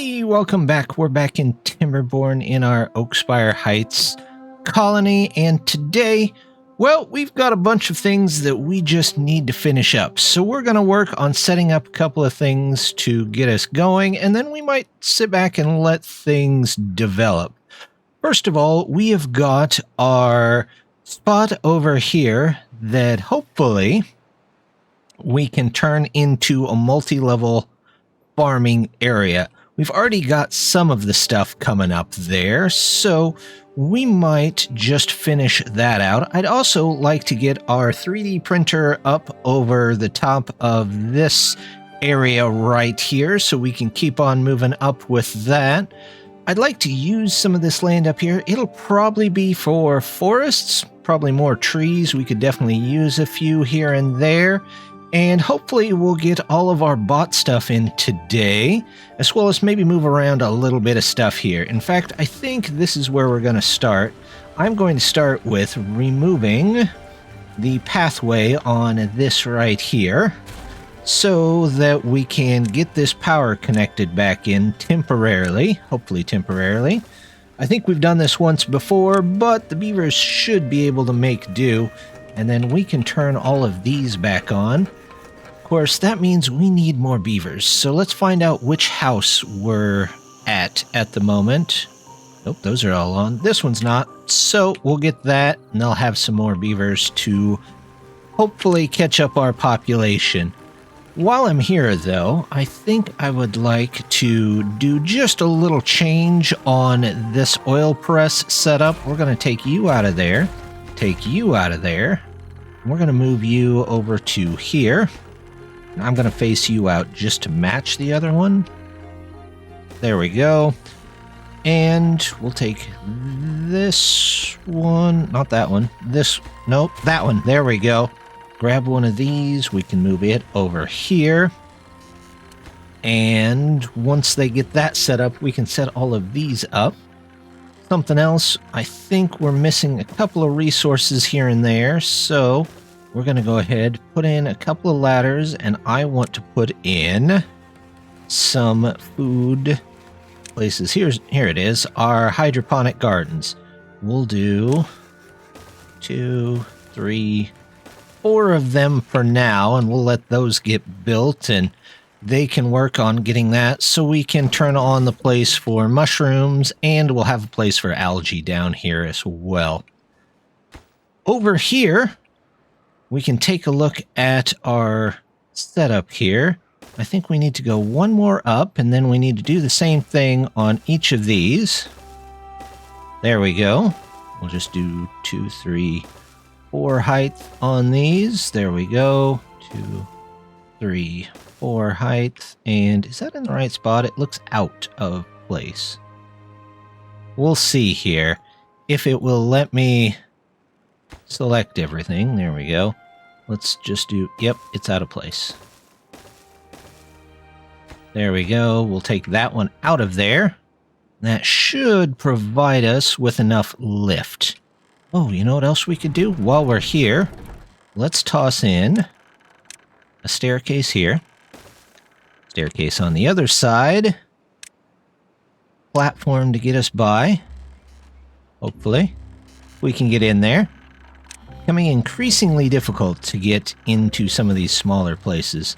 Hey, welcome back. We're back in Timberborn in our Oakspire Heights colony, and today, well, we've got a bunch of things that we just need to finish up. So we're going to work on setting up a couple of things to get us going, and then we might sit back and let things develop. First of all, we have got our spot over here that hopefully we can turn into a multi-level farming area. We've already got some of the stuff coming up there, so we might just finish that out. I'd also like to get our 3D printer up over the top of this area right here so we can keep on moving up with that. I'd like to use some of this land up here. It'll probably be for forests, probably more trees. We could definitely use a few here and there. And hopefully we'll get all of our bot stuff in today, as well as maybe move around a little bit of stuff here. In fact, I think this is where we're going to start. I'm going to start with removing the pathway on this right here, so that we can get this power connected back in temporarily, hopefully temporarily. I think we've done this once before, but the beavers should be able to make do, and then we can turn all of these back on. Of course, that means we need more beavers, so let's find out which house we're at the moment. Nope, those are all on. This one's not, so we'll get that, and they'll have some more beavers to hopefully catch up our population. While I'm here, though, I think I would like to do just a little change on this oil press setup. We're going to take you out of there, take you out of there. We're going to move you over to here. I'm going to face you out just to match the other one. There we go. And we'll take this one, not that one, this, nope, that one. There we go. Grab one of these. We can move it over here. And once they get that set up, we can set all of these up. Something else, I think we're missing a couple of resources here and there, so we're going to go ahead, put in a couple of ladders, and I want to put in some food places. Here it is, our hydroponic gardens. We'll do 2, 3, 4 of them for now, and we'll let those get built, and they can work on getting that so we can turn on the place for mushrooms, and we'll have a place for algae down here as well. Over here, we can take a look at our setup here. I think we need to go one more up, and then we need to do the same thing on each of these. There we go. We'll just do 2, 3, 4 height on these. There we go. 2, 3, 4 height. And is that in the right spot? It looks out of place. We'll see here if it will let me select everything. There we go. Let's just do, yep, it's out of place. There we go. We'll take that one out of there. That should provide us with enough lift. Oh, you know what else we could do? While we're here, let's toss in a staircase here. Staircase on the other side. Platform to get us by. Hopefully, we can get in there. Becoming increasingly difficult to get into some of these smaller places.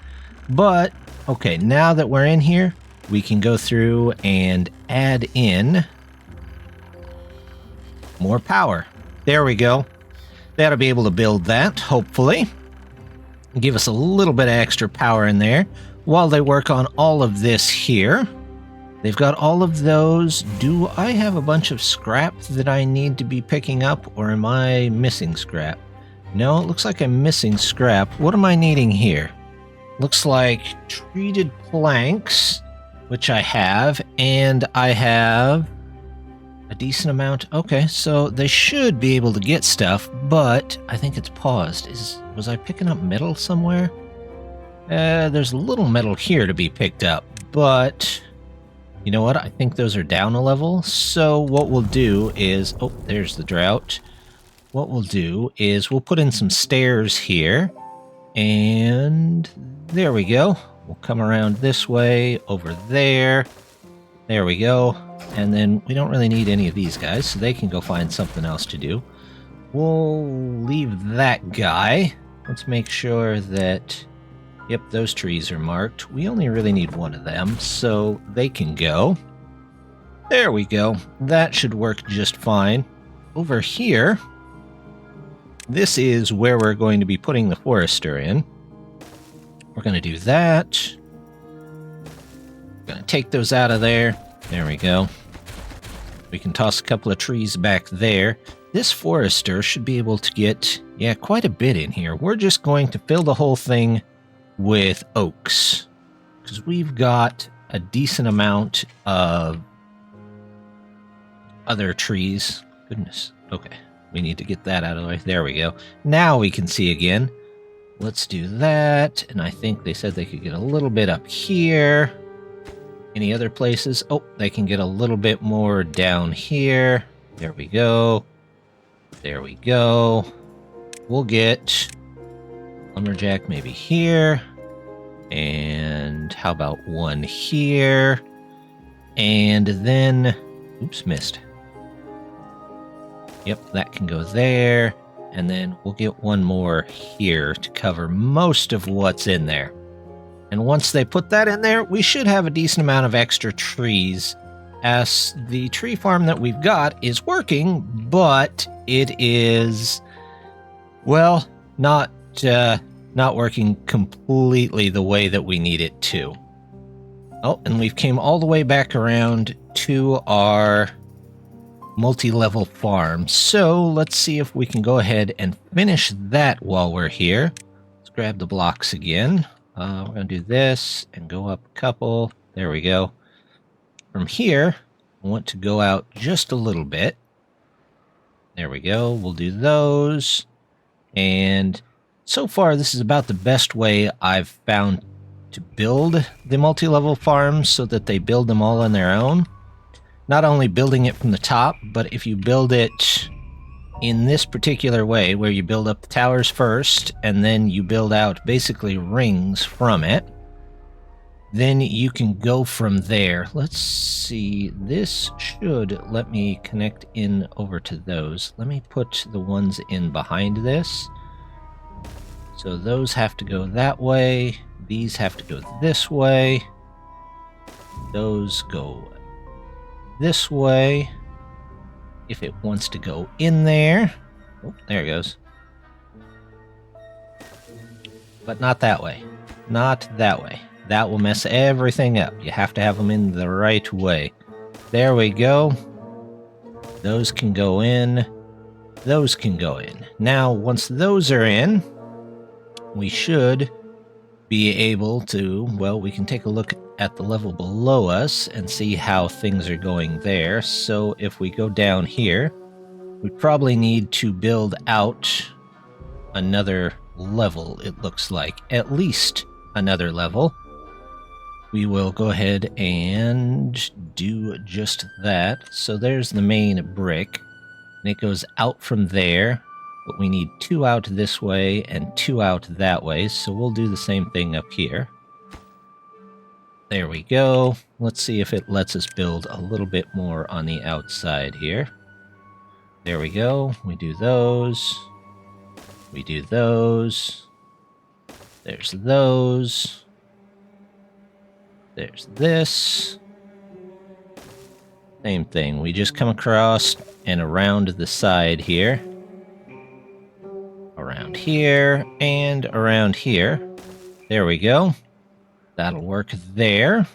But, okay, now that we're in here, we can go through and add in more power. There we go. That'll be able to build that, hopefully. Give us a little bit of extra power in there while they work on all of this here. They've got all of those. Do I have a bunch of scrap that I need to be picking up, or am I missing scrap? No, it looks like I'm missing scrap. What am I needing here? Looks like treated planks, which I have, and I have a decent amount. Okay, so they should be able to get stuff, but I think it's paused. Was I picking up metal somewhere? There's a little metal here to be picked up, but you know what? I think those are down a level. So what we'll do is, oh, there's the drought. What we'll do is we'll put in some stairs here, and there we go. We'll come around this way, over there. There we go. And then we don't really need any of these guys, so they can go find something else to do. We'll leave that guy. Let's make sure that, yep, those trees are marked. We only really need one of them, so they can go. There we go. That should work just fine. Over here, this is where we're going to be putting the forester in. We're going to do that. We're going to take those out of there. There we go. We can toss a couple of trees back there. This forester should be able to get, yeah, quite a bit in here. We're just going to fill the whole thing with oaks, because we've got a decent amount of other trees. Goodness. Okay. We need to get that out of the way. There we go. Now we can see again. Let's do that. And I think they said they could get a little bit up here. Any other places? Oh, they can get a little bit more down here. There we go. There we go. We'll get lumberjack maybe here. And how about one here? And then, oops, missed. Yep, that can go there. And then we'll get one more here to cover most of what's in there. And once they put that in there, we should have a decent amount of extra trees, as the tree farm that we've got is working, but it is, well, not working completely the way that we need it to. Oh, and we've came all the way back around to our multi-level farm. So let's see if we can go ahead and finish that while we're here. Let's grab the blocks again. We're going to do this and go up a couple. There we go. From here, I want to go out just a little bit. There we go. We'll do those. And so far, this is about the best way I've found to build the multi-level farms, so that they build them all on their own. Not only building it from the top, but if you build it in this particular way, where you build up the towers first, and then you build out basically rings from it, then you can go from there. Let's see, this should let me connect in over to those. Let me put the ones in behind this. So those have to go that way, these have to go this way, those go this way. If it wants to go in there. Oh, there it goes. But not that way. Not that way. That will mess everything up. You have to have them in the right way. There we go. Those can go in. Those can go in. Now, once those are in, we should be able to, well, we can take a look at the level below us and see how things are going there. So if we go down here, we probably need to build out another level, it looks like. At least another level. We will go ahead and do just that. So there's the main brick, and it goes out from there, but we need 2 out this way and 2 out that way, so we'll do the same thing up here. There we go. Let's see if it lets us build a little bit more on the outside here. There we go. We do those. We do those. There's those. There's this. Same thing. We just come across and around the side here. Around here and around here. There we go. That'll work there.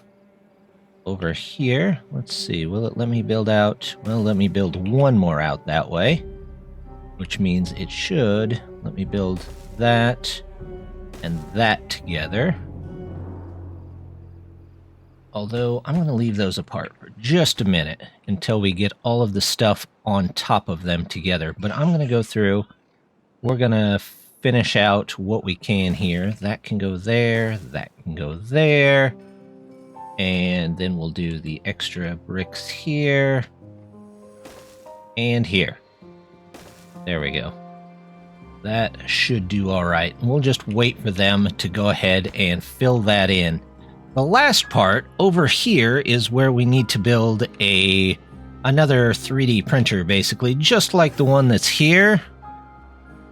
Over here, let's see, will it let me build out? Well, let me build one more out that way, which means it should let me build that and that together. Although, I'm going to leave those apart for just a minute until we get all of the stuff on top of them together. But I'm going to go through, we're going to finish out what we can here. That can go there, that can go there, and then we'll do the extra bricks here and here. There we go. That should do all right. We'll just wait for them to go ahead and fill that in. The last part over here is where we need to build another 3D printer, basically, just like the one that's here,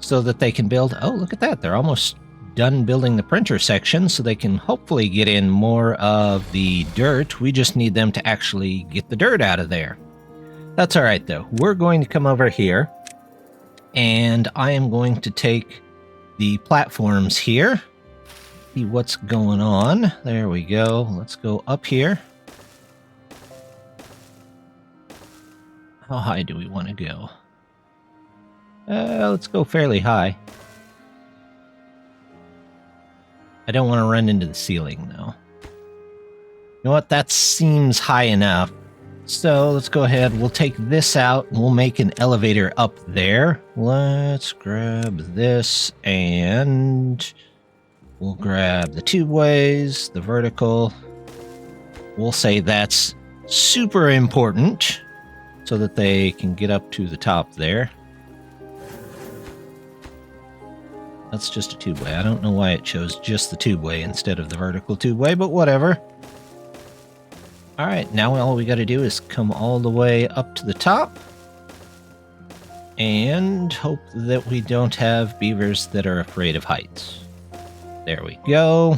so that they can build... Oh, look at that. They're almost done building the printer section, so they can hopefully get in more of the dirt. We just need them to actually get the dirt out of there. That's all right, though. We're going to come over here, and I am going to take the platforms here. See what's going on. There we go. Let's go up here. How high do we want to go? Let's go fairly high. I don't want to run into the ceiling, though. You know what? That seems high enough. So let's go ahead. We'll take this out. We'll make an elevator up there. Let's grab this and... we'll grab the tubeways, the vertical. We'll say that's super important so that they can get up to the top there. That's just a tubeway. I don't know why it chose just the tubeway instead of the vertical tubeway, but whatever. All right, now all we got to do is come all the way up to the top and hope that we don't have beavers that are afraid of heights. There we go.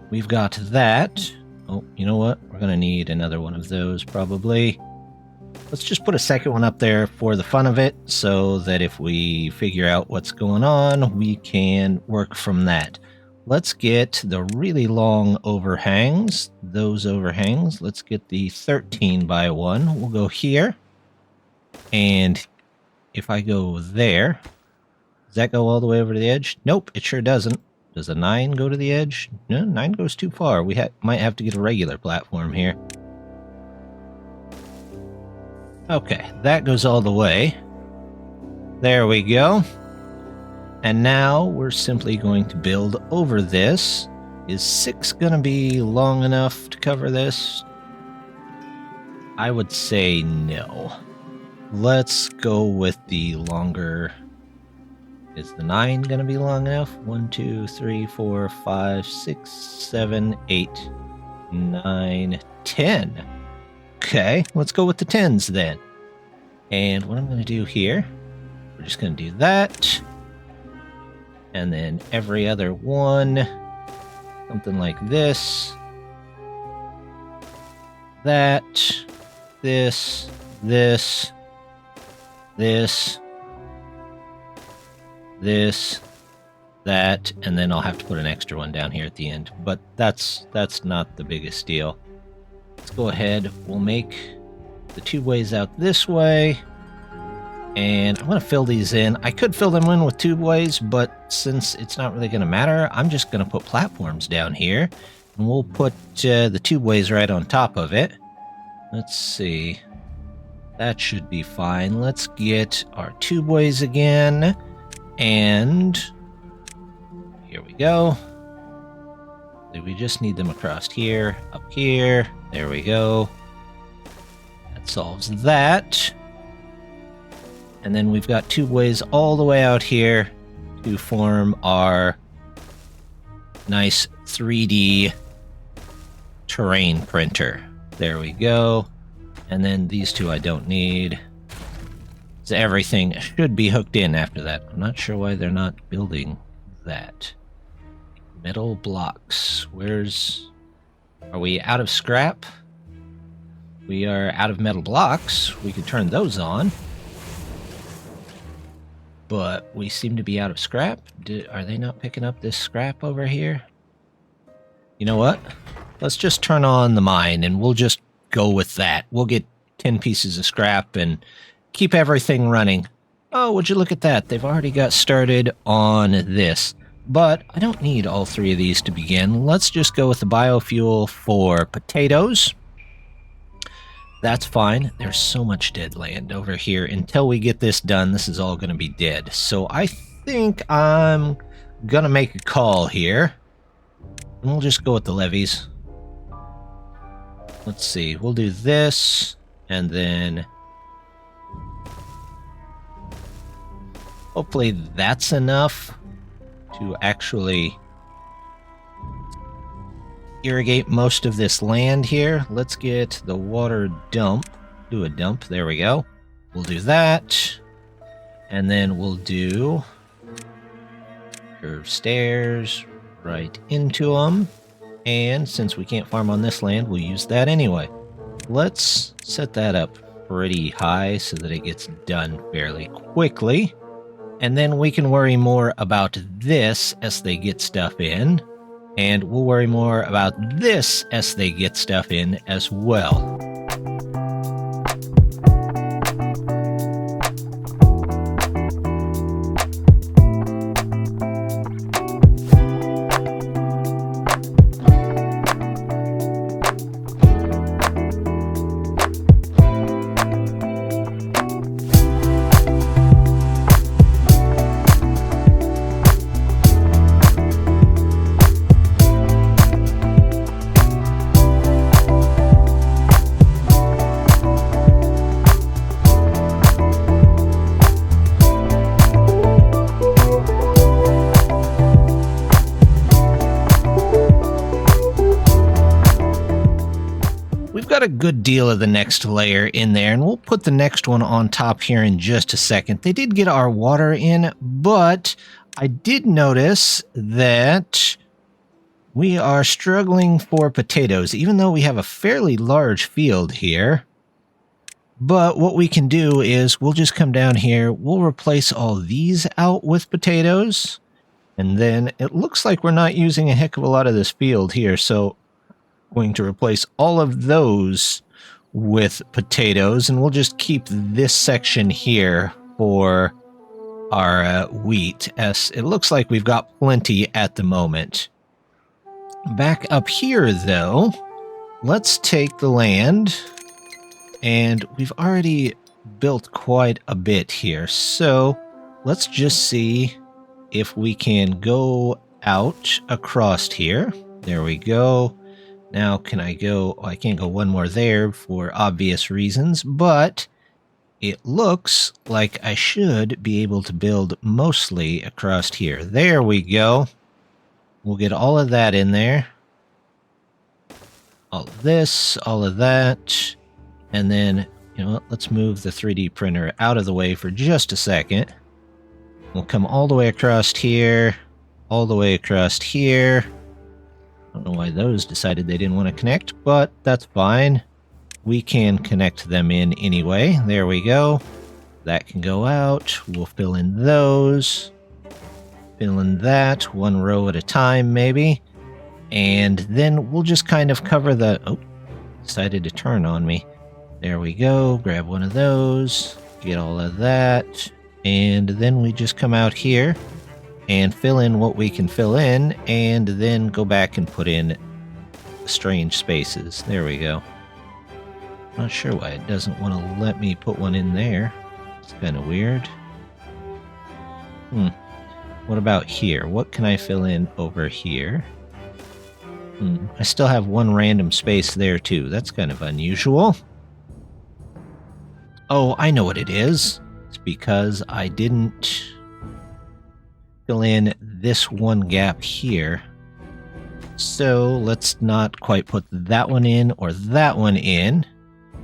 We've got that. Oh, you know what? We're going to need another one of those, probably. Let's just put a second one up there for the fun of it, so that if we figure out what's going on, we can work from that. Let's get the really long overhangs. Those overhangs. Let's get the 13 by 1. We'll go here. And if I go there, does that go all the way over to the edge? Nope, it sure doesn't. Does a 9 go to the edge? No, 9 goes too far. We might have to get a regular platform here. Okay, that goes all the way. There we go. And now we're simply going to build over this. Is 6 going to be long enough to cover this? I would say no. Let's go with the longer... Is the 9 going to be long enough? 1, 2, 3, 4, 5, 6, 7, 8, 9, 10. Okay, let's go with the 10s then. And what I'm going to do here, we're just going to do that. And then every other one, something like this. That, this, this, that, and then I'll have to put an extra one down here at the end. But that's not the biggest deal. Let's go ahead. We'll make the tubeways out this way. And I'm going to fill these in. I could fill them in with tubeways, but since it's not really going to matter, I'm just going to put platforms down here. And we'll put the tubeways right on top of it. Let's see. That should be fine. Let's get our tubeways again. And here we go. We just need them across here, up here. There we go. That solves that. And then we've got tubeways all the way out here to form our nice 3D terrain printer. There we go. And then these two I don't need. So everything should be hooked in after that. I'm not sure why they're not building that. Metal blocks. Are we out of scrap? We are out of metal blocks. We could turn those on. But we seem to be out of scrap. Are they not picking up this scrap over here? You know what? Let's just turn on the mine and we'll just go with that. We'll get 10 pieces of scrap and keep everything running. Oh, would you look at that? They've already got started on this. But I don't need all 3 of these to begin. Let's just go with the biofuel for potatoes. That's fine. There's so much dead land over here. Until we get this done, this is all going to be dead. So I think I'm going to make a call here. And we'll just go with the levees. Let's see. We'll do this. And then... hopefully that's enough to actually irrigate most of this land here. Let's get the water dump. Do a dump. There we go. We'll do that. And then we'll do curved stairs right into them. And since we can't farm on this land, we'll use that anyway. Let's set that up pretty high so that it gets done fairly quickly. And then we can worry more about this as they get stuff in. And we'll worry more about this as they get stuff in as well. Got a good deal of the next layer in there, and we'll put the next one on top here in just a second. They did get our water in, but I did notice that we are struggling for potatoes, even though we have a fairly large field here. But what we can do is we'll just come down here, we'll replace all these out with potatoes, and then it looks like we're not using a heck of a lot of this field here, so going to replace all of those with potatoes, and we'll just keep this section here for our wheat, as it looks like we've got plenty at the moment. Back up here, though, let's take the land, and we've already built quite a bit here, so let's just see if we can go out across here. There we go. Now, can I go? I can't go one more there for obvious reasons, but it looks like I should be able to build mostly across here. There we go. We'll get all of that in there. All of this, all of that. And then, you know what? Let's move the 3D printer out of the way for just a second. We'll come all the way across here, all the way across here. I don't know why those decided they didn't want to connect, but that's fine. We can connect them in anyway. There we go. That can go out. We'll fill in those. Fill in that, one row at a time, maybe. And then we'll just kind of cover the... Oh, decided to turn on me. There we go. Grab one of those. Get all of that. And then we just come out here and fill in what we can fill in, and then go back and put in strange spaces. There we go. Not sure why it doesn't want to let me put one in there. It's kind of weird. What about here? What can I fill in over here? I still have one random space there too. That's kind of unusual. Oh, I know what it is. It's because I didn't fill in this one gap here. So let's not quite put that one in or that one in.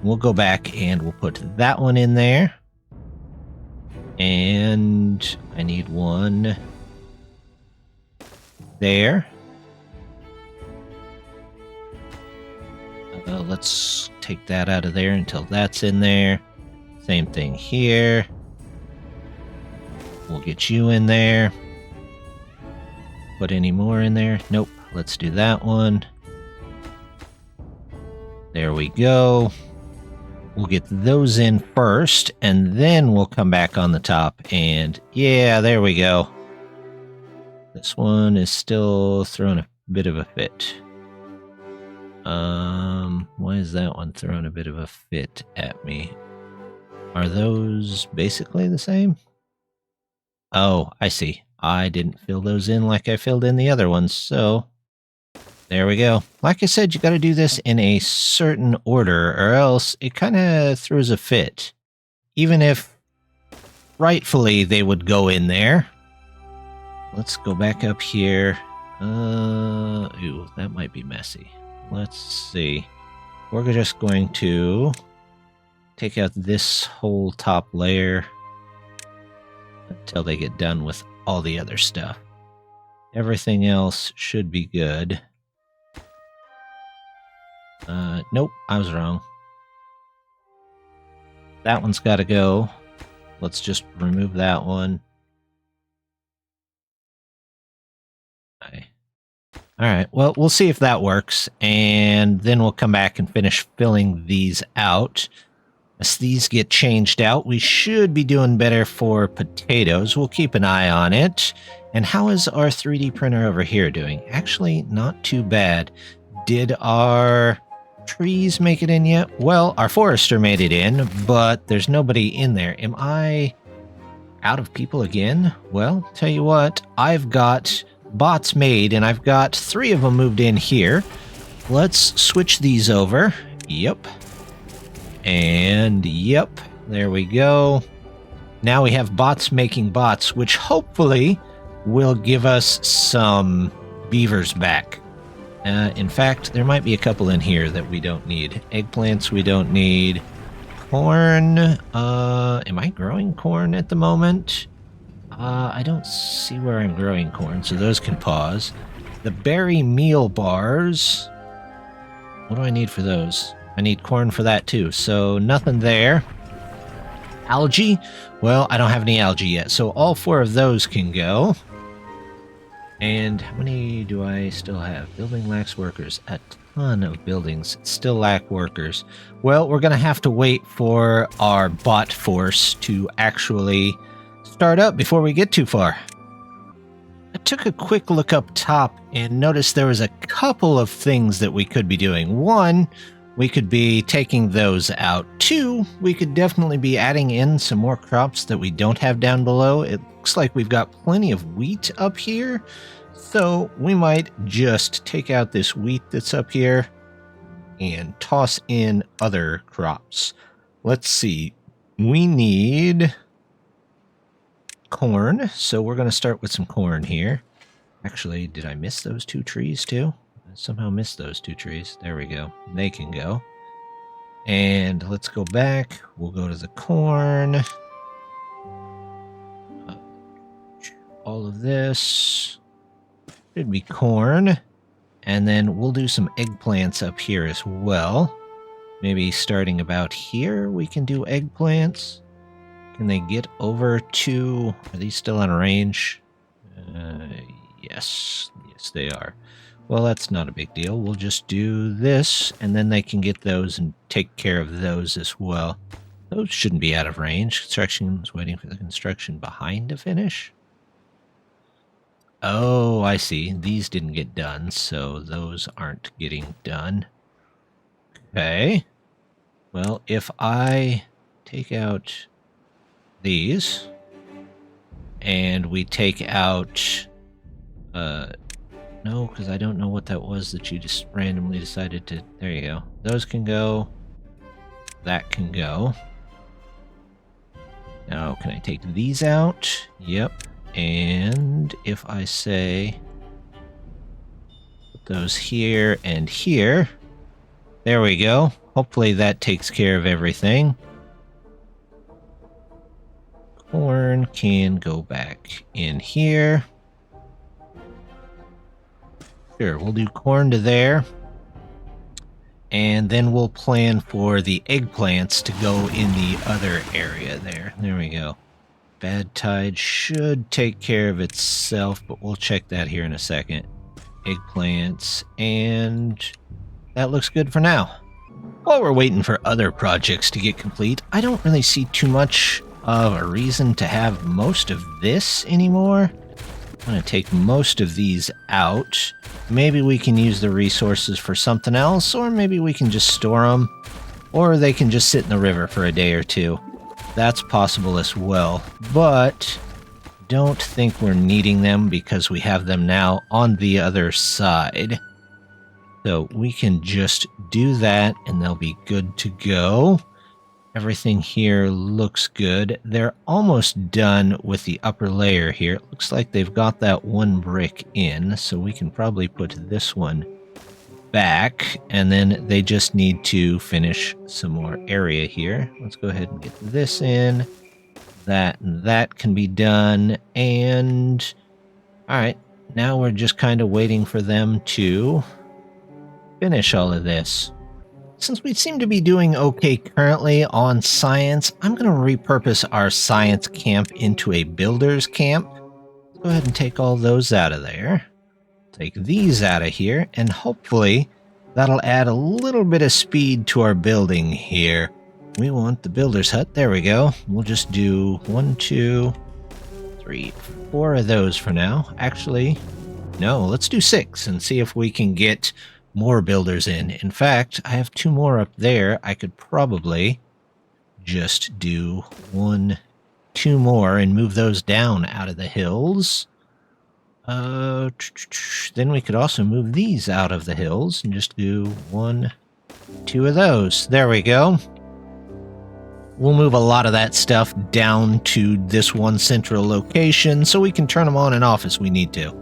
We'll go back and we'll put that one in there. And I need one there. Let's take that out of there until that's in there. Same thing here. We'll get you in there. Put any more in there? Nope. Let's do that one. There we go. We'll get those in first, and then we'll come back on the top, and yeah, there we go. This one is still throwing a bit of a fit. Why is that one throwing a bit of a fit at me? Are those basically the same? Oh, I see. I didn't fill those in like I filled in the other ones, so there we go. Like I said, you got to do this in a certain order, or else it kind of throws a fit. Even if rightfully they would go in there. Let's go back up here. Ooh, that might be messy. Let's see. We're just going to take out this whole top layer until they get done with all the other stuff. Everything else should be good. Nope, I was wrong. That one's got to go. Let's just remove that one. Alright, well, we'll see if that works, and then we'll come back and finish filling these out. As these get changed out, we should be doing better for potatoes. We'll keep an eye on it. And how is our 3D printer over here doing? Actually, not too bad. Did our trees make it in yet? Well, our forester made it in, but there's nobody in there. Am I out of people again? Well, tell you what, I've got bots made, and I've got 3 of them moved in here. Let's switch these over. Yep. And yep, there we go. Now we have bots making bots, which hopefully will give us some beavers back. In fact, there might be a couple in here that we don't need. Eggplants we don't need. Corn. Am I growing corn at the moment? I don't see where I'm growing corn, so those can pause. The berry meal bars. What do I need for those? I need corn for that too, so nothing there. Algae? Well, I don't have any algae yet, so all 4 of those can go. And how many do I still have? Building lacks workers. A ton of buildings still lack workers. Well, we're going to have to wait for our bot force to actually start up before we get too far. I took a quick look up top and noticed there was a couple of things that we could be doing. 1, we could be taking those out. 2, we could definitely be adding in some more crops that we don't have down below. It looks like we've got plenty of wheat up here, so we might just take out this wheat that's up here and toss in other crops. Let's see. We need corn, so we're going to start with some corn here. Actually, did I miss those 2 trees too? I somehow missed those 2 trees. There we go. They can go. And let's go back. We'll go to the corn. All of this should be corn. And then we'll do some eggplants up here as well. Maybe starting about here, we can do eggplants. Can they get over to... Are these still on range? Yes. Yes, they are. Well, that's not a big deal. We'll just do this, and then they can get those and take care of those as well. Those shouldn't be out of range. Construction is waiting for the construction behind to finish. Oh, I see. These didn't get done, so those aren't getting done. Okay. Well, if I take out these, and we take out... no, because I don't know what that was that you just randomly decided to... There you go. Those can go. That can go. Now, can I take these out? Yep. And if I say... put those here and here. There we go. Hopefully that takes care of everything. Corn can go back in here. Sure, we'll do corn to there. And then we'll plan for the eggplants to go in the other area there. There we go. Bad tide should take care of itself, but we'll check that here in a second. Eggplants, and that looks good for now. While we're waiting for other projects to get complete, I don't really see too much of a reason to have most of this anymore. I'm going to take most of these out. Maybe we can use the resources for something else, or maybe we can just store them, or they can just sit in the river for a day or two. That's possible as well, but don't think we're needing them because we have them now on the other side. So we can just do that and they'll be good to go. Everything here looks good. They're almost done with the upper layer here. It looks like they've got that one brick in, so we can probably put this one back, and then they just need to finish some more area here. Let's go ahead and get this in. That and that can be done, and alright, now we're just kind of waiting for them to finish all of this. Since we seem to be doing okay currently on science, I'm going to repurpose our science camp into a builder's camp. Let's go ahead and take all those out of there. Take these out of here, and hopefully that'll add a little bit of speed to our building here. We want the builder's hut. There we go. We'll just do 1, 2, 3, 4 of those for now. Actually, no, let's do 6 and see if we can get more builders in. In fact, I have 2 more up there. I could probably just do 1, 2 more and move those down out of the hills. Then we could also move these out of the hills and just do 1, 2 of those. There we go. We'll move a lot of that stuff down to this one central location so we can turn them on and off as we need to.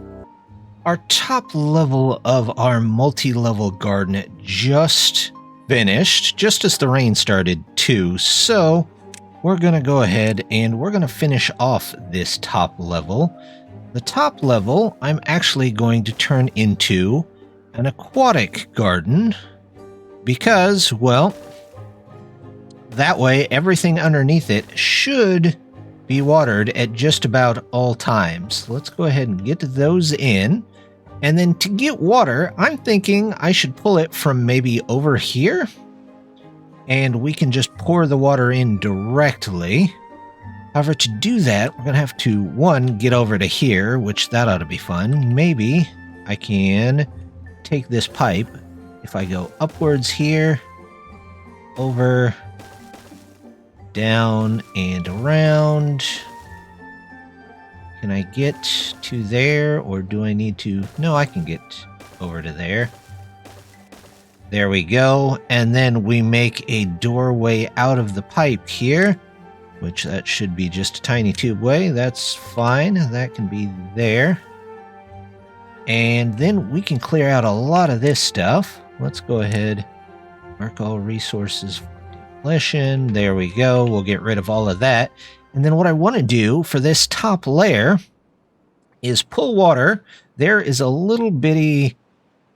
Our top level of our multi-level garden just finished, just as the rain started too, so we're going to go ahead and we're going to finish off this top level. The top level I'm actually going to turn into an aquatic garden because, well, that way everything underneath it should be watered at just about all times. Let's go ahead and get those in. And then to get water, I'm thinking I should pull it from maybe over here. And we can just pour the water in directly. However, to do that, we're going to have to, 1, get over to here, which that ought to be fun. Maybe I can take this pipe. If I go upwards here, over, down, and around. Can I get to there, or do I need to? No, I can get over to there. There we go. And then we make a doorway out of the pipe here, which that should be just a tiny tubeway. That's fine. That can be there. And then we can clear out a lot of this stuff. Let's go ahead, mark all resources for demolition. There we go. We'll get rid of all of that. And then what I want to do for this top layer is pull water. There is a little bitty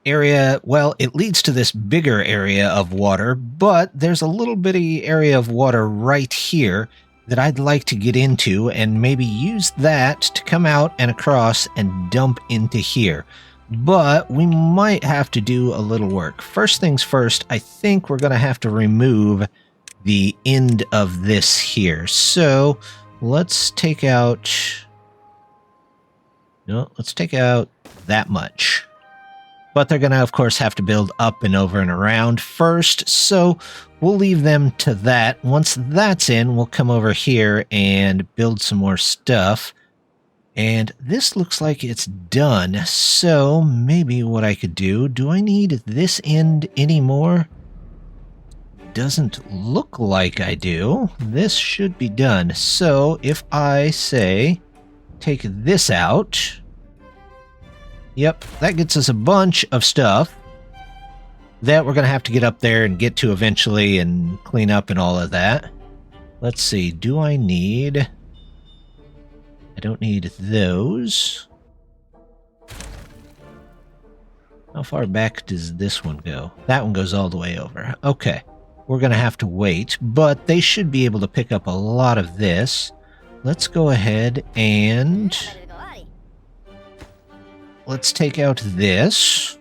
area. Well, it leads to this bigger area of water, but there's a little bitty area of water right here that I'd like to get into and maybe use that to come out and across and dump into here. But we might have to do a little work. First things first, I think we're going to have to remove the end of this here. So let's take out, no, let's take out that much. But they're going to, of course, have to build up and over and around first. So we'll leave them to that. Once that's in, we'll come over here and build some more stuff. And this looks like it's done. So maybe what I could do I need this end anymore? Doesn't look like I do. This should be done. So if I say, take this out. Yep, that gets us a bunch of stuff that we're going to have to get up there and get to eventually and clean up and all of that. Let's see, do I need... I don't need those. How far back does this one go? That one goes all the way over. Okay, we're going to have to wait, but they should be able to pick up a lot of this. Let's go ahead and... let's take out this.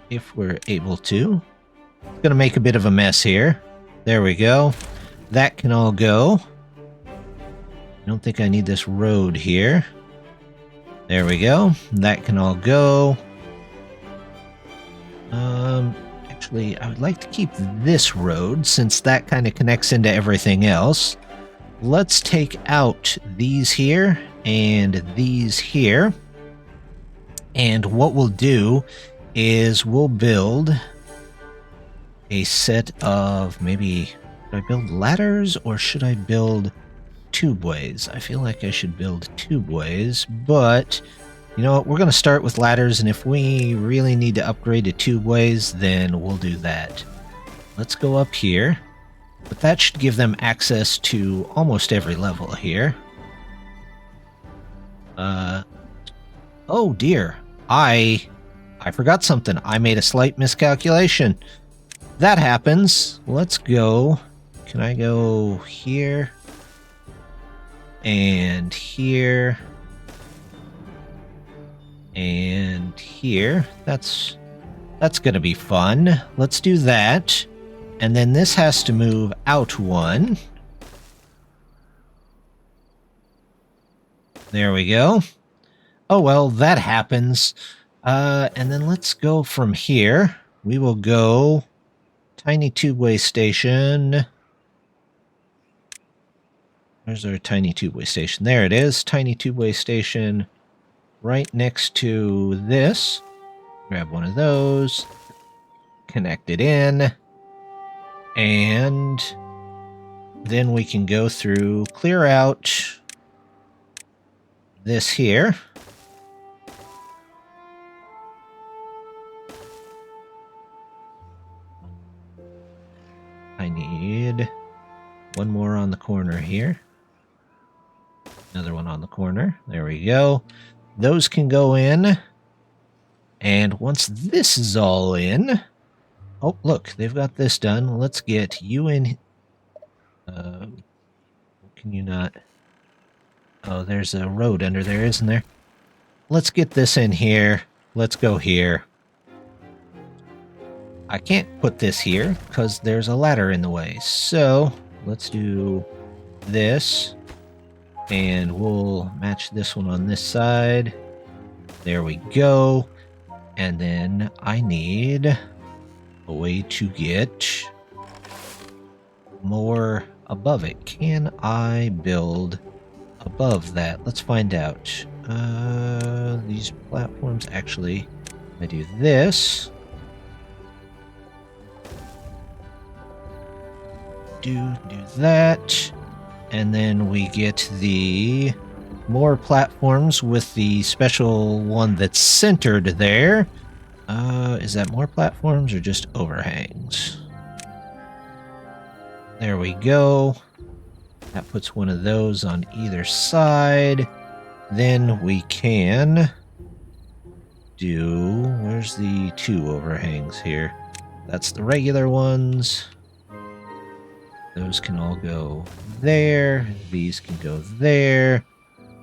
If we're able to. Gonna make a bit of a mess here. There we go. That can all go. I don't think I need this road here. There we go. That can all go. Actually, I would like to keep this road since that kind of connects into everything else. Let's take out these here and these here. And what we'll do is we'll build a set of maybe, should I build ladders or should I build tubeways? I feel like I should build tubeways, but you know what? We're going to start with ladders, and if we really need to upgrade to tubeways, then we'll do that. Let's go up here, but that should give them access to almost every level here. Oh dear. I forgot something. I made a slight miscalculation. That happens. Let's go. Can I go here? And here. And here. That's going to be fun. Let's do that. And then this has to move out one. There we go. Oh, well, that happens. And then let's go from here. We will go tiny tubeway station. Where's our tiny tubeway station? There it is. Tiny tubeway station right next to this. Grab one of those. Connect it in. And then we can go through, clear out this here. I need one more on the corner here. Another one on the corner. There we go. Those can go in. And once this is all in... Oh, look, they've got this done. Let's get you in... can you not... Oh, there's a road under there, isn't there? Let's get this in here. Let's go here. I can't put this here because there's a ladder in the way. So let's do this. And we'll match this one on this side. There we go. And then I need a way to get more above it. Can I build above that? Let's find out. These platforms, actually, I do this. Do that. And then we get the more platforms with the special one that's centered there. Is that more platforms or just overhangs? There we go. That puts one of those on either side. Then we can do... Where's the two overhangs here? That's the regular ones. Those can all go there. These can go there.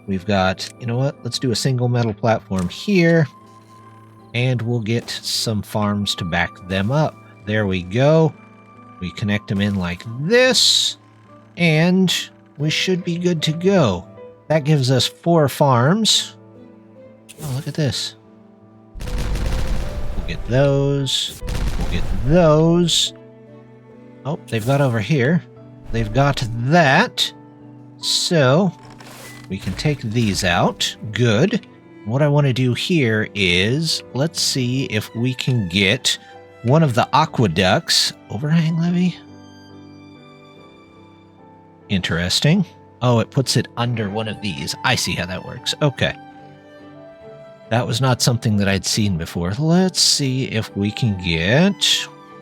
We've got... You know what? Let's do a single metal platform here. And we'll get some farms to back them up. There we go. We connect them in like this. And we should be good to go. That gives us 4 farms. Oh, look at this. We'll get those. We'll get those. Oh, they've got over here. They've got that. So, we can take these out. Good. What I want to do here is, let's see if we can get one of the aqueducts. Overhang levee? Interesting. Oh, it puts it under one of these. I see how that works. Okay. That was not something that I'd seen before. Let's see if we can get...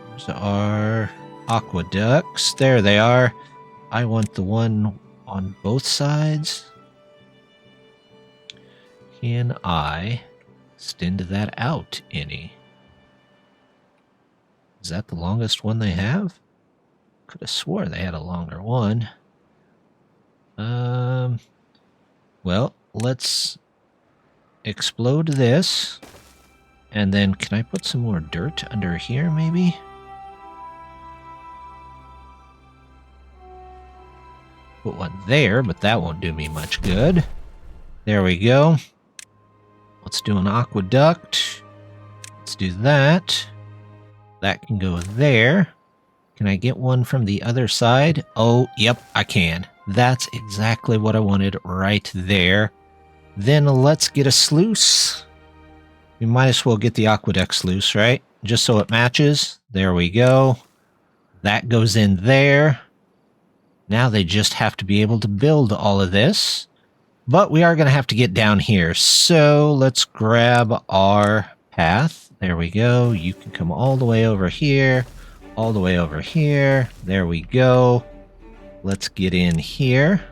Where's our aqueducts? There they are. I want the one on both sides. Can I extend that out any? Is that the longest one they have? Could have swore they had a longer one. Well, let's explode this. And then can I put some more dirt under here, maybe? Put one there, but that won't do me much good. There we go. Let's do an aqueduct. Let's do that. That can go there. Can I get one from the other side? Oh, yep, I can. That's exactly what I wanted right there. Then let's get a sluice. We might as well get the aqueduct sluice, right? Just so it matches. There we go. That goes in there. Now they just have to be able to build all of this. But we are going to have to get down here. So let's grab our path. There we go. You can come all the way over here. All the way over here. There we go. Let's get in here.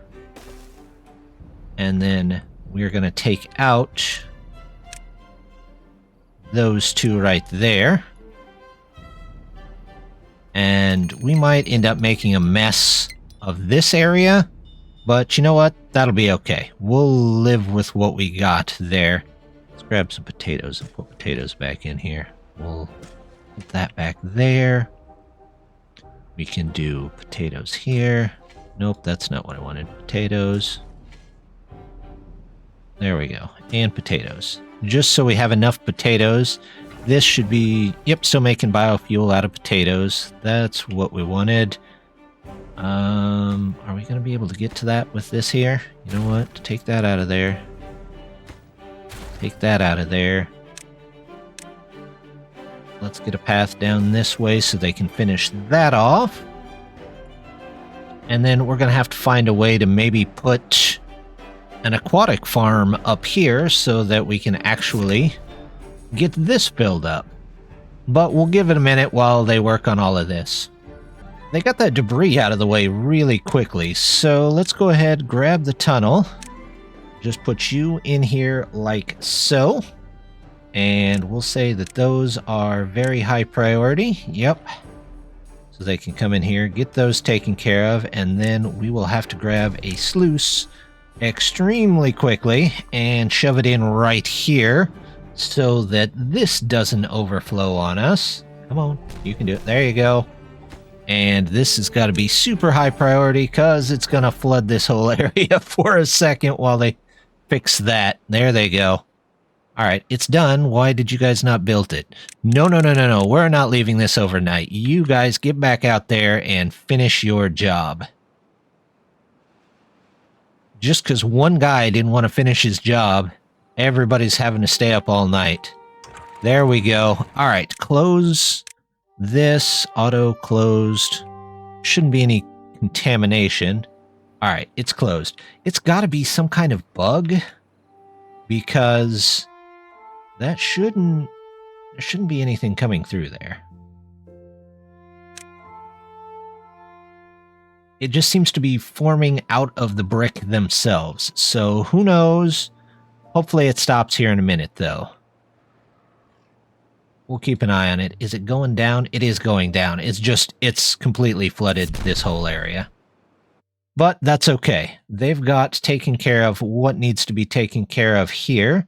And then we're going to take out those two right there. And we might end up making a mess of this area. But you know what? That'll be okay. We'll live with what we got there. Let's grab some potatoes and put potatoes back in here. We'll put that back there. We can do potatoes here. Nope, that's not what I wanted. Potatoes. There we go. And potatoes. Just so we have enough potatoes. This should be... Yep, still making biofuel out of potatoes. That's what we wanted. Are we going to be able to get to that with this here? You know what? Take that out of there. Take that out of there. Let's get a path down this way so they can finish that off. And then we're going to have to find a way to maybe put an aquatic farm up here so that we can actually get this build up. But we'll give it a minute while they work on all of this. They got that debris out of the way really quickly, so let's go ahead, grab the tunnel. Just put you in here like so. And we'll say that those are very high priority. Yep. So they can come in here, get those taken care of, and then we will have to grab a sluice extremely quickly and shove it in right here so that this doesn't overflow on us. Come on, you can do it. There you go. And this has got to be super high priority because it's going to flood this whole area for a second while they fix that. There they go. All right, it's done. Why did you guys not build it? No. We're not leaving this overnight. You guys get back out there and finish your job. Just because one guy didn't want to finish his job, everybody's having to stay up all night. There we go. All right, close this. Auto closed. Shouldn't be any contamination. All right, it's closed. It's got to be some kind of bug because there shouldn't be anything coming through there. It just seems to be forming out of the brick themselves. So who knows? Hopefully it stops here in a minute, though. We'll keep an eye on it. Is it going down? It is going down. It's completely flooded this whole area. But that's okay. They've got taken care of what needs to be taken care of here.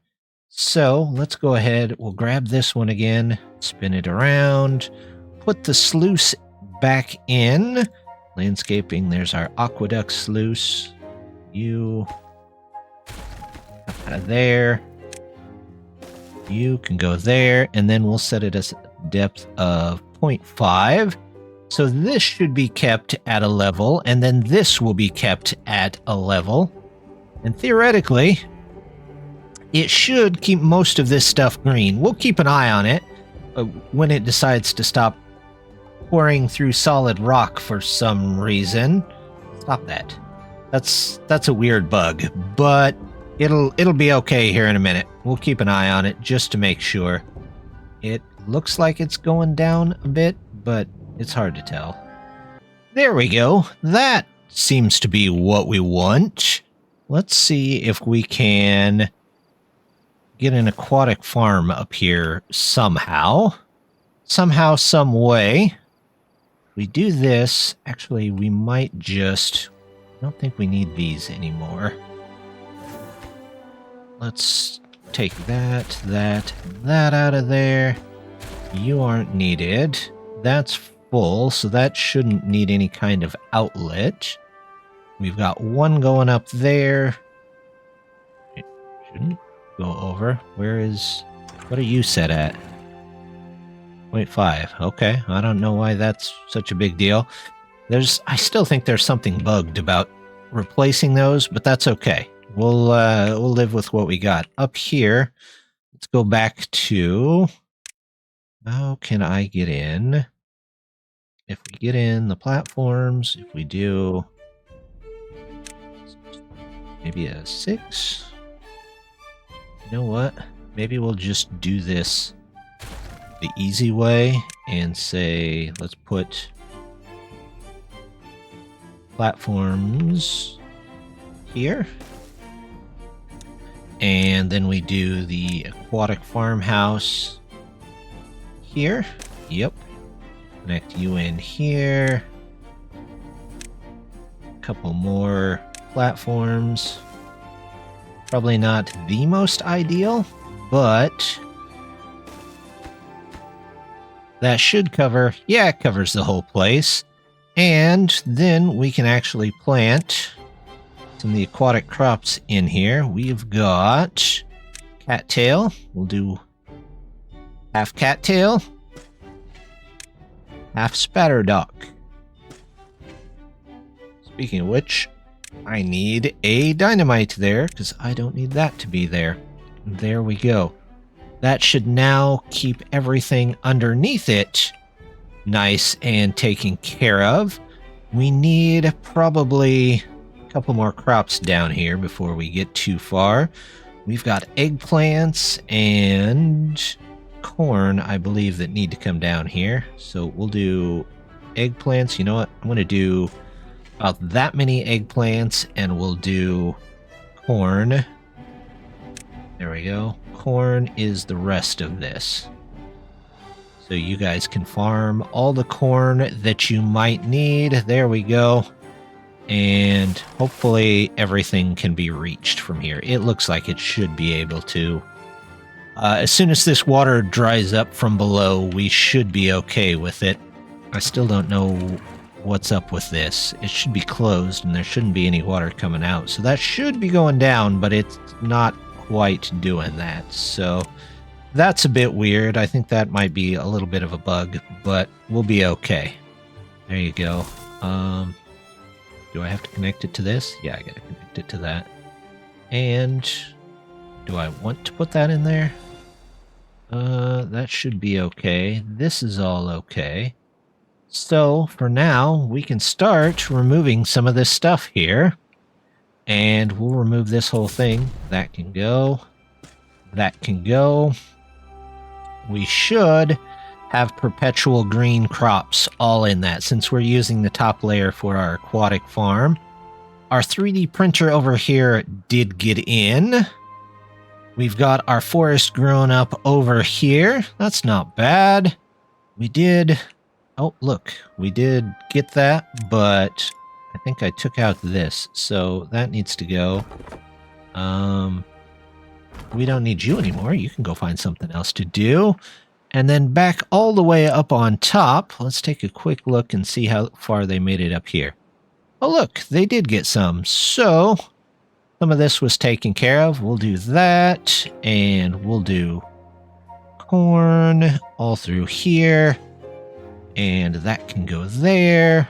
So let's go ahead. We'll grab this one again, spin it around, put the sluice back in. Landscaping, there's our aqueduct sluice. You out of there. You can go there, and then we'll set it as a depth of 0.5. So this should be kept at a level, and then this will be kept at a level. And theoretically, it should keep most of this stuff green. We'll keep an eye on it when it decides to stop pouring through solid rock for some reason. Stop that. That's a weird bug, but it'll be okay here in a minute. We'll keep an eye on it just to make sure. It looks like it's going down a bit, but it's hard to tell. There we go. That seems to be what we want. Let's see if we can get an aquatic farm up here somehow. Somehow, some way. We do this. Actually, we might just... I don't think we need these anymore. Let's take that out of there. You aren't needed. That's full, so that shouldn't need any kind of outlet. We've got one going up there. It shouldn't go over. What are you set at? 0.5. Okay, I don't know why that's such a big deal. I still think there's something bugged about replacing those, but that's okay. We'll live with what we got. Up here, let's go back to... How can I get in? if we get in the platforms, if we do maybe a 6, you know what? Maybe we'll just do this the easy way and say, let's put platforms here. And then we do the aquatic farmhouse here. Yep. Connect you in here. A couple more platforms. Probably not the most ideal, but that should cover, yeah, it covers the whole place. And then we can actually plant some of the aquatic crops in here. We've got cattail. We'll do half cattail, half spatterdock. Speaking of which, I need a dynamite there because I don't need that to be there. There we go. That should now keep everything underneath it nice and taken care of. We need probably a couple more crops down here before we get too far. We've got eggplants and corn, I believe, that need to come down here. So we'll do eggplants. You know what? I'm going to do about that many eggplants, and we'll do corn. There we go. Corn is the rest of this. So you guys can farm all the corn that you might need. There we go. And hopefully everything can be reached from here. It looks like it should be able to. As soon as this water dries up from below, we should be okay with it. I still don't know what's up with this. It should be closed and there shouldn't be any water coming out. So that should be going down, but it's not quite doing that. So that's a bit weird. I think that might be a little bit of a bug, but we'll be okay. There you go. Do I have to connect it to this? Yeah, I gotta connect it to that. And do I want to put that in there? That should be okay. This is all okay. So for now, we can start removing some of this stuff here. And we'll remove this whole thing. That can go. That can go. We should have perpetual green crops all in that, since we're using the top layer for our aquatic farm. Our 3D printer over here did get in. We've got our forest grown up over here. That's not bad. We did... Oh, look. We did get that, but I think I took out this, so that needs to go. We don't need you anymore. You can go find something else to do. And then back all the way up on top, let's take a quick look and see how far they made it up here. Oh, look, they did get some. So some of this was taken care of. We'll do that, and we'll do corn all through here. And that can go there.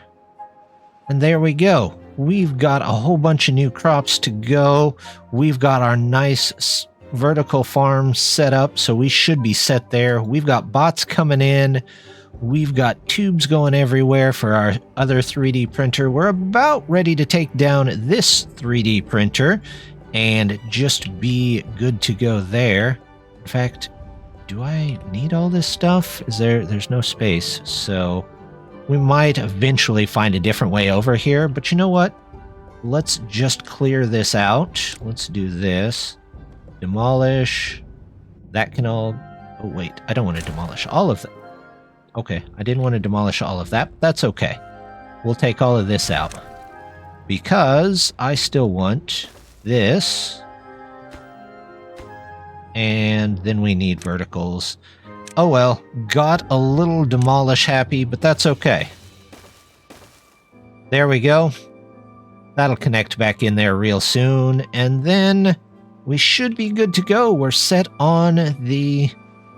And there we go. We've got a whole bunch of new crops to go. We've got our nice vertical farm set up, so we should be set there. We've got bots coming in. We've got tubes going everywhere for our other 3D printer. We're about ready to take down this 3D printer and just be good to go there. In fact, do I need all this stuff? There's no space, so we might eventually find a different way over here, but you know what? Let's just clear this out. Let's do this. Demolish. That can all... Oh, wait. I don't want to demolish all of that. Okay, I didn't want to demolish all of that. That's okay. We'll take all of this out. Because I still want this. And then we need verticals. Oh well, got a little demolish happy, but that's okay. There we go. That'll connect back in there real soon. And then we should be good to go. We're set on the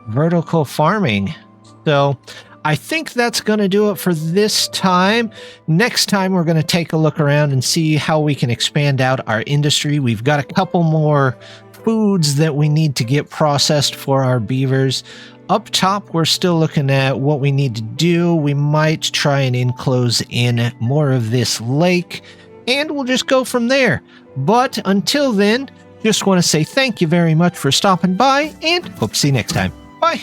vertical farming. So I think that's going to do it for this time. Next time, we're going to take a look around and see how we can expand out our industry. We've got a couple more foods that we need to get processed for our beavers. Up top, we're still looking at what we need to do. We might try and enclose in more of this lake, and we'll just go from there. But until then, just want to say thank you very much for stopping by, and hope to see you next time. Bye!